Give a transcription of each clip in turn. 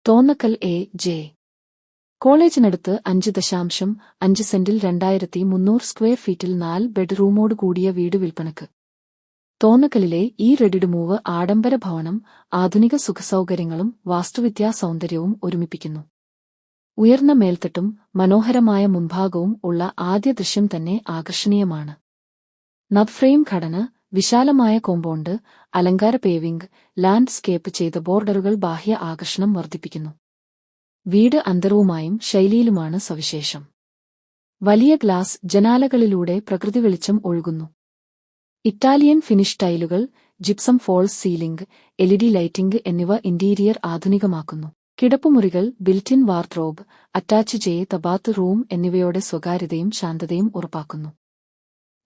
തോന്നക്കൽ എ.ജെ. കോളേജിനടുത്ത് 5.5 സെന്റിൽ 2300 സ്ക്വയർ ഫീറ്റിൽ 4 ബെഡ്റൂമോട് കൂടിയ വീട് വിൽപ്പനക്ക്. തോന്നക്കലിലെ ഈ റെഡിഡ് മൂവ് ആഡംബര ഭവനം ആധുനിക സുഖസൗകര്യങ്ങളും വാസ്തുവിദ്യാ സൗന്ദര്യവും ഒരുമിപ്പിക്കുന്നു. ഉയർന്ന മേൽത്തട്ടും മനോഹരമായ മുൻഭാഗവും ഉള്ള ആദ്യ ദൃശ്യം തന്നെ ആകർഷണീയമാണ്. നബ്ഫ്രെയിം ഘടന, വിശാലമായ കോമ്പൗണ്ട്, അലങ്കാര പേവിംഗ്, ലാൻഡ്സ്കേപ്പ് ചെയ്ത ബോർഡറുകൾ ബാഹ്യ ആകർഷണം വർദ്ധിപ്പിക്കുന്നു. വീട് അന്തരവുമായും ശൈലിയിലുമാണ് സവിശേഷം. വലിയ ഗ്ലാസ് ജനാലകളിലൂടെ പ്രകൃതി വെളിച്ചം ഒഴുകുന്നു. ഇറ്റാലിയൻ ഫിനിഷ് ടൈലുകൾ, gypsum false ceiling, LED lighting എന്നിവ ഇന്റീരിയർ ആധുനികമാക്കുന്നു. കിടപ്പുമുറികൾ, ബിൽറ്റ് ഇൻ വാർഡ്രോബ്, അറ്റാച്ച് ചെയ്ത ബാത്ത് റൂം എന്നിവയോടെ സ്വകാര്യതയും ശാന്തതയും ഉറപ്പാക്കുന്നു.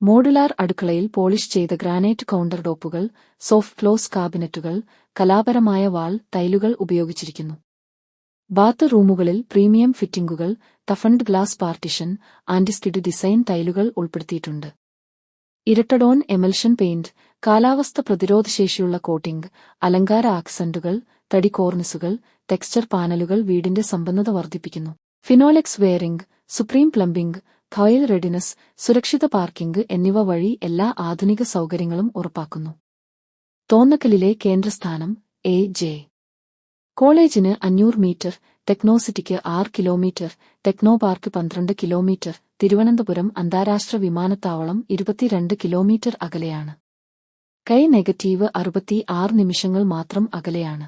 മോഡുലാർ അടുക്കളയിൽ പോളിഷ് ചെയ്ത ഗ്രാനൈറ്റ് കൗണ്ടർ ടോപ്പുകൾ, സോഫ്റ്റ് ക്ലോസ് കാബിനറ്റുകൾ, കലാപരമായ വാൾ ടൈലുകൾ ഉപയോഗിച്ചിരിക്കുന്നു. ബാത്ത് റൂമുകളിൽ പ്രീമിയം ഫിറ്റിംഗുകൾ, toughened glass partition, antiskid design ടൈലുകൾ ഉൾപ്പെടുത്തിയിട്ടുണ്ട്. ഇരട്ടഡോൺ എമൽഷൻ പെയിന്റ്, കാലാവസ്ഥ പ്രതിരോധശേഷിയുള്ള കോട്ടിംഗ്, അലങ്കാര ആക്സന്റുകൾ, തടി കോർണിസുകൾ, ടെക്സ്ചർ പാനലുകൾ വീടിന്റെ സമ്പന്നത വർദ്ധിപ്പിക്കുന്നു. ഫിനോലെക്സ് വെയറിംഗ്, സുപ്രീം പ്ലംബിംഗ്, ഖോയിൽ റെഡിനസ്, സുരക്ഷിത പാർക്കിംഗ് എന്നിവ വഴി എല്ലാ ആധുനിക സൗകര്യങ്ങളും ഉറപ്പാക്കുന്നു. തോന്നക്കലിലെ കേന്ദ്രസ്ഥാനം എ.ജെ. കോളേജിന് 500 മീറ്റർ, ടെക്നോസിറ്റിക്ക് 6 കിലോമീറ്റർ, ടെക്നോപാർക്ക് 12 കിലോമീറ്റർ, തിരുവനന്തപുരം അന്താരാഷ്ട്ര വിമാനത്താവളം 22 കിലോമീറ്റർ അകലെയാണ്. കൈ നെഗറ്റീവ് 66 നിമിഷങ്ങൾ മാത്രം അകലെയാണ്.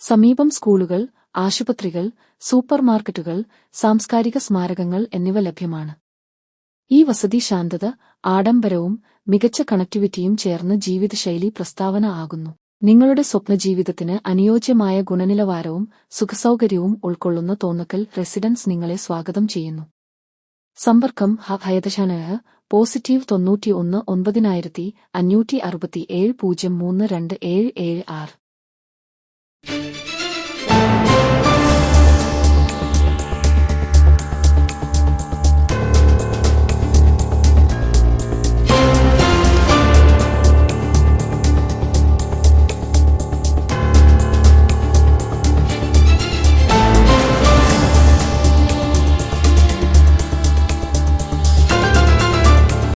സമീപം സ്കൂളുകൾ, ആശുപത്രികൾ, സൂപ്പർമാർക്കറ്റുകൾ, സാംസ്കാരിക സ്മാരകങ്ങൾ എന്നിവ ലഭ്യമാണ്. ഈ വസതി ശാന്തത, ആഡംബരവും മികച്ച കണക്ടിവിറ്റിയും ചേർന്ന് ജീവിതശൈലി പ്രസ്താവന ആകുന്നു. നിങ്ങളുടെ സ്വപ്നജീവിതത്തിന് അനുയോജ്യമായ ഗുണനിലവാരവും സുഖസൗകര്യവും ഉൾക്കൊള്ളുന്ന തോന്നക്കൽ റെസിഡൻസ് നിങ്ങളെ സ്വാഗതം ചെയ്യുന്നു. സമ്പർക്കം +91 9567 0327776